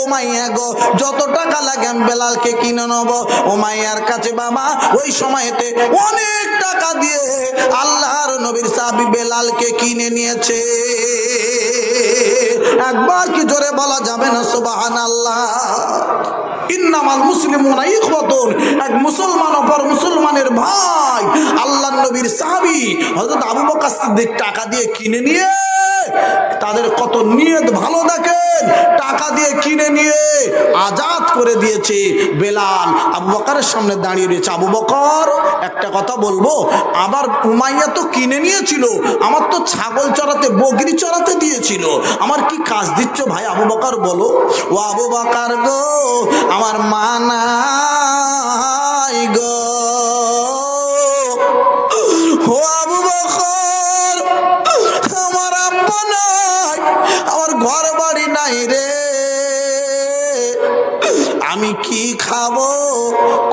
Umayya গো, যত টাকা লাগে আমি বেলালকে কিনে নেব। উমাইয়ার কাছে বাবা ওই সময়তে অনেক টাকা দিয়ে আল্লাহর নবীর সাহাবী বেলালকে কিনে নিয়েছে। একবার কি জোরে বলা যাবে না সুবহানাল্লাহ? ইন্নামাল মুসলিমুনা ইখওয়াতুন, এক মুসলমান অপর মুসলমানের ভাই। আল্লাহর নবীর সাহাবী হযরত আবু বকর সিদ্দিক টাকা দিয়ে কিনে নিয়ে, তাদের কত নিয়ত ভালো দেখেন, টাকা দিয়ে কিনে নিয়ে আজাদ করে দিয়েছে। বেলাল আবু বকরের সামনে দাঁড়িয়ে রয়েছে। আবু বকর, একটা কথা বলবো, আবার উমাইয়া তো কিনে নিয়েছিল, আমার তো ছাগল চড়াতে বকরি চড়াতে দিয়েছিল, আমার কি কাজ দিচ্ছ ভাই আবু বকর বলো? ও আবু বকর গো, আমার মা নাই গো, ও আবু বকর আমার আব্বা নাই, আমার ঘর বাড়ি নাই রে, আমি কি খাবো,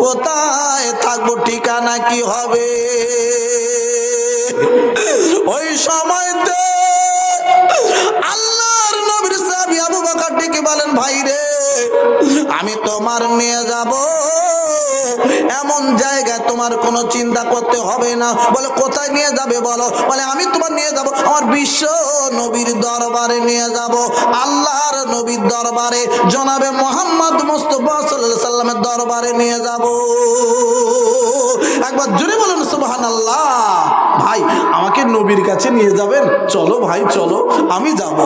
কোথায় থাকবো, ঠিকানা কি হবে? ওই সময়তে আল্লাহর নবীর সাহাবী আবু বকর ডেকে বলেন, ভাই রে আমি তোমার নিয়ে যাব এমন জায়গায়, তোমার কোনো চিন্তা করতে হবে না। বলে কোথায় নিয়ে যাবে বলো? বলে আমি তোমার নিয়ে যাব আমার বিশ্ব নবীর দরবারে নিয়ে যাব, আল্লাহর নবীর দরবারে, জনাবে মুহাম্মদ মুস্তাফা সাল্লাল্লাহু আলাইহি সাল্লামের দরবারে নিয়ে যাব। একবার জোরে বলুন সুবহানাল্লাহ। ভাই আমাকে নবীর কাছে নিয়ে যাবেন? চলো ভাই চলো, আমি যাব।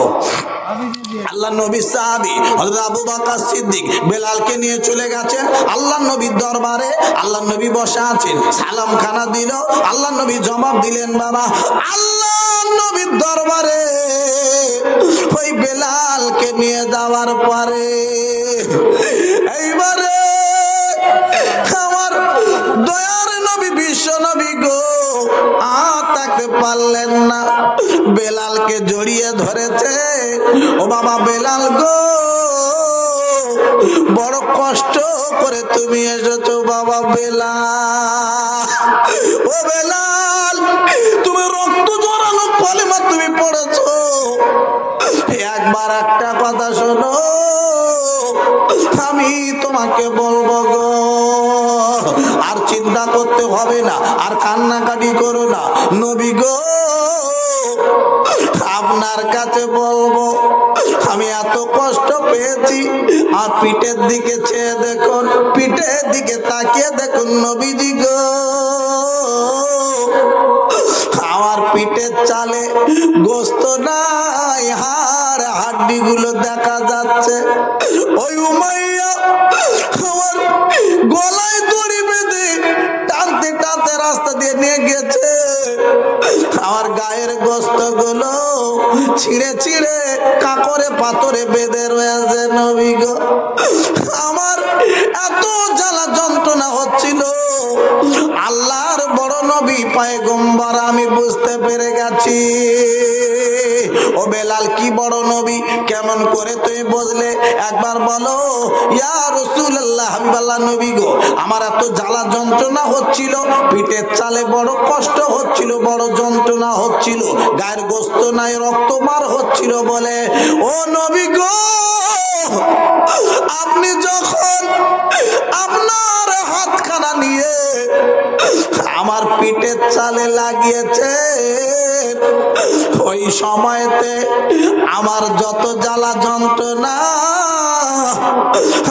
আল্লাহ নবী সাহাবী হযরত আবু বকর সিদ্দিক বেলালকে নিয়ে চলে গেছেন আল্লাহ নবীর দরবারে। আল্লাহ নবী বসে আছেন, সালাম খানা দিল, আল্লাহ নবী জবাব দিলেন। বাবা আল্লাহ নবীর দরবারে ওই বেলালকে নিয়ে যাওয়ার পরে এইবারে আমার দয়ার নবী বিশ্ব নবী গো থাকতে পারলেন না, বেলালকে জড়িয়ে ধরেছে। ও বাবা বেলাল গো, বড় কষ্ট করে তুমি এসেছো বাবা বেলাল, ও বেলাল তুমি রক্ত জড়ানো কলেমা তুমি পড়েছো, একবার একটা কথা শোনো, আমি তোমাকে বলবো গো, আর চিন্তা করতে হবে না, আর কান্নাকাটি করো না, নবী গো আপনার কাছে বলবো আমি এত কষ্ট পেয়েছি, আর পিঠের দিকে চেয়ে দেখুন, পিঠের দিকে তাকিয়ে দেখুন নবীজি গো, আমার পিঠের চালে গোস্ত নাই, হাড় হাড্ডি গুলো দেখা যাচ্ছে। ওই উমাইয়া আমার গলায় দড়ি বেঁধে টানতে টানতে রাস্তা দিয়ে নিয়ে গেছে, আমার গায়ের গোস্ত গুলো ছিঁড়ে ছিঁড়ে কাকরে পাথরে বেঁধে রয়েছে নবী গো, আমার এত জ্বালা যন্ত্রণা হচ্ছিল, আল্লাহর বড় নবী পয়গম্বর আমি বুঝতে পেরে গেছি। ও বেলাল কি বড় নবী, কেমন করে তুমি বুঝলে একবার বলো? ইয়া রাসূলুল্লাহ হাবিবাল্লাহ নবী গো, আমার এত জ্বালা যন্ত্রণা হচ্ছিল, পিঠের চালে বড় কষ্ট হচ্ছিল, বড় যন্ত্রণা হচ্ছিল, গায়ের গোস্ত নাই, রক্ত মার হচ্ছিল বলে, ও নবী গো আপনি যখন আপনার হাতখানা নিয়ে আমার পিঠের চালে লাগিয়েছে, ওই সময়তে আমার যত জ্বালা যন্ত্রণা,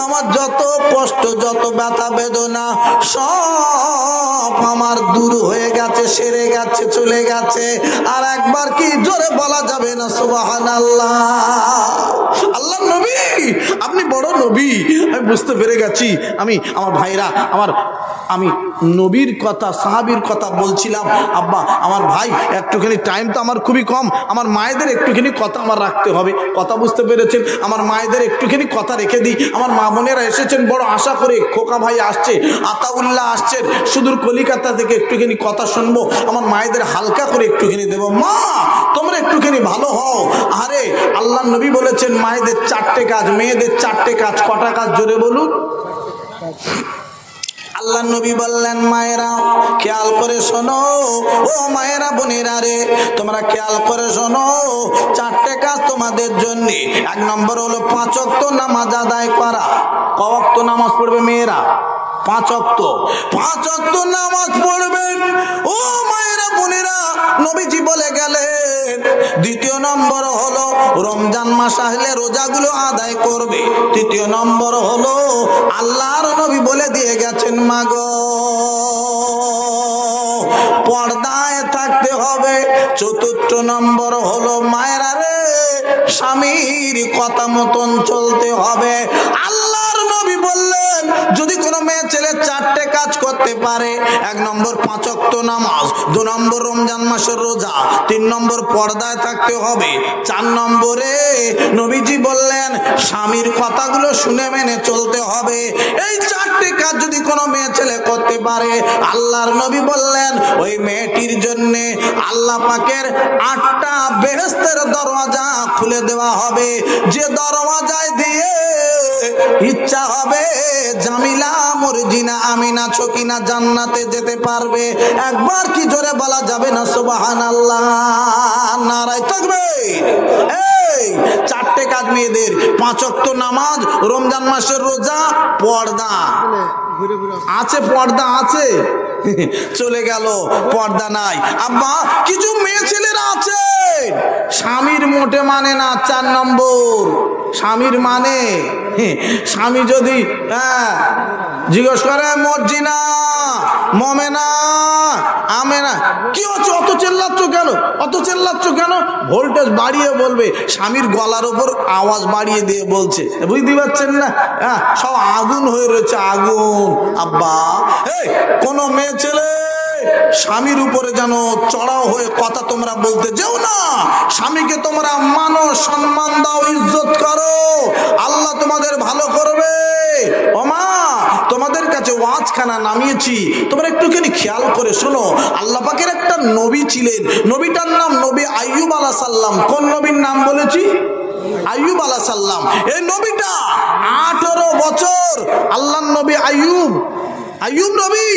আমার যত কষ্ট, যত ব্যথা বেদনা সব আমার দূর হয়ে গেছে, সেরে গেছে, চলে গেছে। আর একবার কি জোরে বলা যাবে না সুবহানাল্লাহ? আল্লাহ নবী আপনি বড় নবী, আমি বুঝতে পেরে গেছি। আমার ভাইরা, আমি নবীর কথা, সাহাবীর কথা বলছিলাম। আব্বা আমার ভাই একটুখানি টাইম তো আমার খুবই কম, আমার মায়েদের একটুখানি কথা আমার রাখতে হবে, কথা বুঝতে পেরেছেন? আমার মায়েদের একটুখানি কথা রেখে দিই। আমার মা বোনেরা এসেছেন বড় আশা করে, খোকা ভাই আসছে, আতাউল্লাহ আসছেন সুদূর কলিকাতা থেকে, একটুখানি কথা শুনবো, আমার মায়েদের হালকা করে একটুখানি দেবো। মা তোমরা একটুখানি ভালো হও। আরে আল্লাহ নবী বলেছেন মায়েদের 4টে কাজ, মেয়েদের 4টে কাজ। কটা কাজ জোরে বলুন? আল্লাহ নবী বললেন, মায়েরা খেয়াল করে শোনো, ও মায়েরা বোনেরা রে, তোমরা খেয়াল করে শোনো, চারটে কাজ তোমাদের জন্য। এক নম্বর হলো 5 ওয়াক্ত নামাজ আদায় করা। ক ওয়াক্ত নামাজ পড়বে মেয়েরা? 5 ওয়াক্ত। 5 ওয়াক্ত নামাজ পড়বেন ও মায়েরা বোনেরা, নবীজি বলে গেলেন। দ্বিতীয় নম্বর হলো রমজান মাস আসলে রোজাগুলো আদায় করবে। তৃতীয় নম্বর হলো আল্লাহর নবী বলে দিয়ে গেছেন, মাগো পর্দায় থাকতে হবে। চতুর্থ নম্বর হলো মায়েরা রে, স্বামীর কথা মতন চলতে হবে। আল্লাহর নবী বললেন, যদি কোনো মেয়ে ছেলে চারটে কাজ করতে পারে, 1 নম্বর 5 ওয়াক্ত নামাজ, 2 নম্বর রমজান মাসের রোজা, 3 নম্বর পর্দায় থাকতে হবে, 4 নম্বরে নবীজি বললেন স্বামীর কথাগুলো শুনে মেনে চলতে হবে। এই চারটে কাজ যদি কোনো মেয়ে ছেলে করতে পারে, আল্লাহর নবী বললেন ওই মেয়েটির জন্য আল্লাহ পাকের 8টা বেহেশতের দরওয়াজা খুলে দেওয়া হবে। যে দরওয়াজায় দিয়ে ইচ্ছা হবে জামিলা, মর্জিনা, আমিনা, ছকিনা জান্নাতে যেতে পারবে। একবার কি জোরে বলা যাবে না সুবহানাল্লাহ? নারায়ে তাকবীর। এই চারটে কাজ মেয়েদের, 5 ওয়াক্ত নামাজ, রমজান মাসের রোজা, পর্দা আছে। পর্দা আছে, চলে গেল পর্দা নাই। আব্বা কিছু মেয়ে ছেলেরা আছে স্বামীর মোটে মানে না। 4 নম্বর স্বামীর মানে, স্বামী যদি জিজ্ঞেস করে মর্জিনা, মমেনা, আমেনা, কি হচ্ছে অত চেল্লাচ্ছ কেন, অত চেল্লাচ্ছ কেন? ভোল্টেজ বাড়িয়ে বলবে, স্বামীর গলার ওপর আওয়াজ বাড়িয়ে দিয়ে বলছে, বুঝতে পারছেন না? সব আগুন হয়ে রয়েছে, আগুন। আব্বা কোন মেয়ে ছেলে স্বামীর উপরে যেন চড়াও হয়ে কথা তোমরা বলতে যেও না। স্বামীকে তোমরা মানো, সম্মান দাও, ইজ্জত করো, আল্লাহ তোমাদের ভালো করবে। ও মা, তোমাদের কাছে ওয়াজখানা নামিয়েছি, তোমরা একটুখানি খেয়াল করে শোনো। আল্লাহ পাকের একটা নবী ছিলেন, নবীটার নাম নবী আইয়ুব আলাইহিস সালাম। কোন নবীর নাম বলেছি? আইয়ুব আলাইহিস সালাম। এই নবীটা 18 বছর, আল্লাহর নবী আইয়ুব, আইয়ুব নবী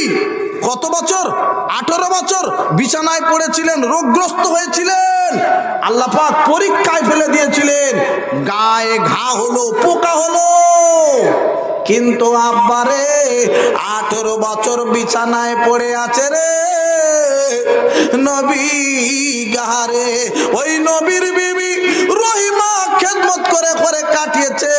কত বছর? 18 বছর বিছানায় পড়েছিলেন, রোগগ্রস্ত হয়েছিলেন। আল্লাহ পাক পরীক্ষায় ফেলে দিয়েছিলেন, গায়ে ঘা হলো, পোকা হলো। কিন্তু আব্বারে 18 বছর বিছানায় পড়ে আছে রে নবী গাহারে। ওই নবীর বিবি রহিমা খেদমত করে করে কাটিয়েছে।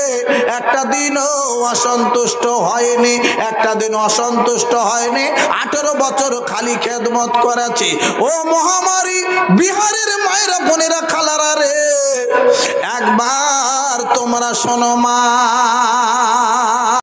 একটা দিনও অসন্তুষ্ট হয়নি, একটা দিন অসন্তুষ্ট হয়নি। 18 বছর খালি খেদমত করেছে। ও মহামারী বিহারের মায়েরা, বোনেরা, খালারা রে, একবার তোমরা শোনো মা,